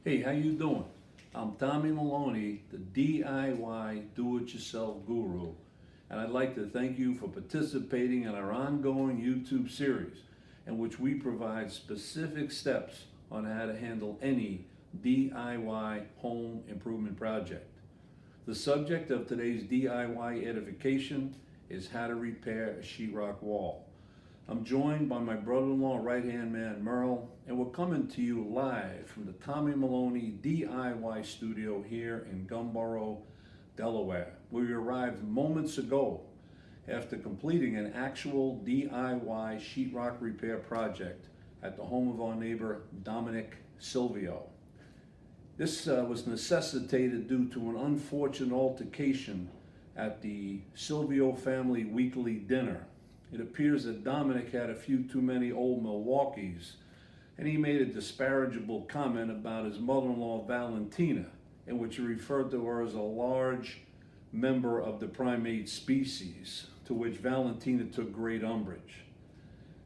Hey, how you doing? I'm Tommy Maloney, the DIY Do-It-Yourself Guru, and I'd like to thank you for participating in our ongoing YouTube series in which we provide specific steps on how to handle any DIY home improvement project. The subject of today's DIY edification is how to repair a sheetrock wall. I'm joined by my brother-in-law, right-hand man, Merle, and we're coming to you live from the Tommy Maloney DIY studio here in Gumboro, Delaware, where we arrived moments ago after completing an actual DIY sheetrock repair project at the home of our neighbor, Dominic Silvio. This was necessitated due to an unfortunate altercation at the Silvio family weekly dinner. It appears that Dominic had a few too many old Milwaukees, and he made a disparagable comment about his mother-in-law Valentina, in which he referred to her as a large member of the primate species, to which Valentina took great umbrage.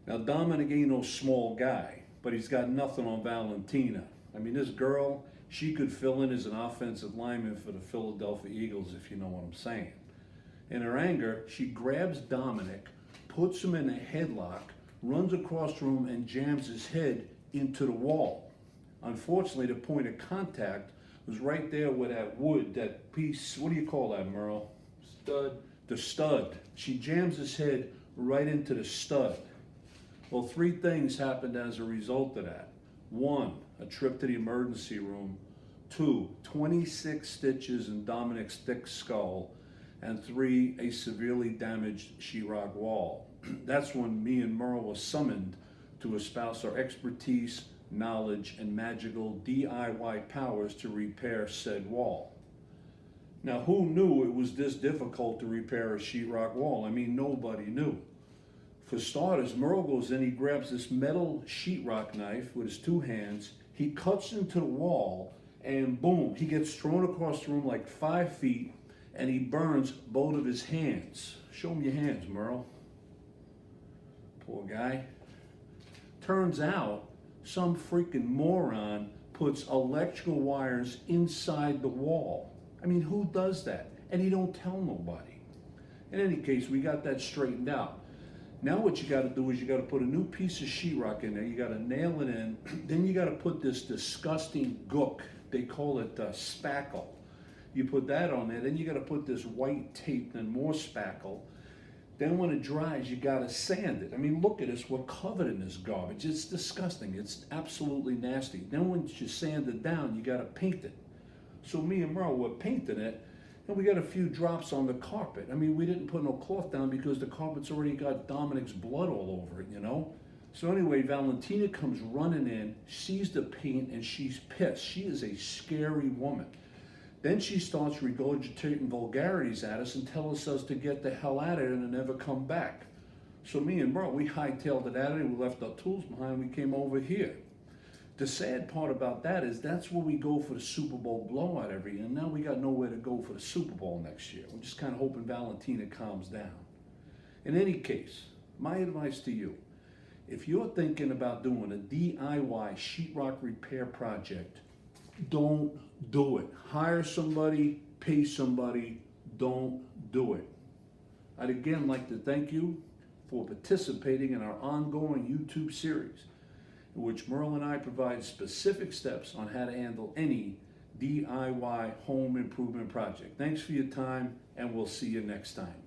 Now, Dominic ain't no small guy, but he's got nothing on Valentina. I mean, this girl, she could fill in as an offensive lineman for the Philadelphia Eagles, if you know what I'm saying. In her anger, she grabs Dominic, puts him in a headlock, runs across the room, and jams his head into the wall. Unfortunately, the point of contact was right there with that wood, that piece, what do you call that, Merle? Stud. The stud. She jams his head right into the stud. Well, three things happened as a result of that. One, a trip to the emergency room. Two, 26 stitches in Dominic's thick skull. And three, a severely damaged sheetrock wall. That's when me and Merle were summoned to espouse our expertise, knowledge, and magical DIY powers to repair said wall. Now, who knew it was this difficult to repair a sheetrock wall? I mean, nobody knew. For starters, Merle goes in, he grabs this metal sheetrock knife with his two hands, he cuts into the wall, and boom, he gets thrown across the room like 5 feet, and he burns both of his hands. Show him your hands, Merle. Poor guy. Turns out some freaking moron puts electrical wires inside the wall. I mean, who does that? And he don't tell nobody. In any case, we got that straightened out. Now what you got to do is you got to put a new piece of sheetrock in there. You got to nail it in. Then you got to put this disgusting gook. They call it spackle. You put that on there, then you got to put this white tape, then more spackle. Then when it dries, you got to sand it. I mean, look at us, we're covered in this garbage. It's disgusting, it's absolutely nasty. Then once you sand it down, you got to paint it. So me and Merle were painting it, and we got a few drops on the carpet. I mean, we didn't put no cloth down because the carpet's already got Dominic's blood all over it, you know? So anyway, Valentina comes running in, sees the paint, and she's pissed. She is a scary woman. Then she starts regurgitating vulgarities at us and tells us to get the hell out of here and never come back. So me and Merle, we hightailed it out of there, we left our tools behind, we came over here. The sad part about that is that's where we go for the Super Bowl blowout every year, and now we got nowhere to go for the Super Bowl next year. We're just kind of hoping Valentina calms down. In any case, my advice to you, if you're thinking about doing a DIY sheetrock repair project, don't do it. Hire somebody, pay somebody, don't do it. I'd again like to thank you for participating in our ongoing YouTube series, in which Merle and I provide specific steps on how to handle any DIY home improvement project. Thanks for your time, and we'll see you next time.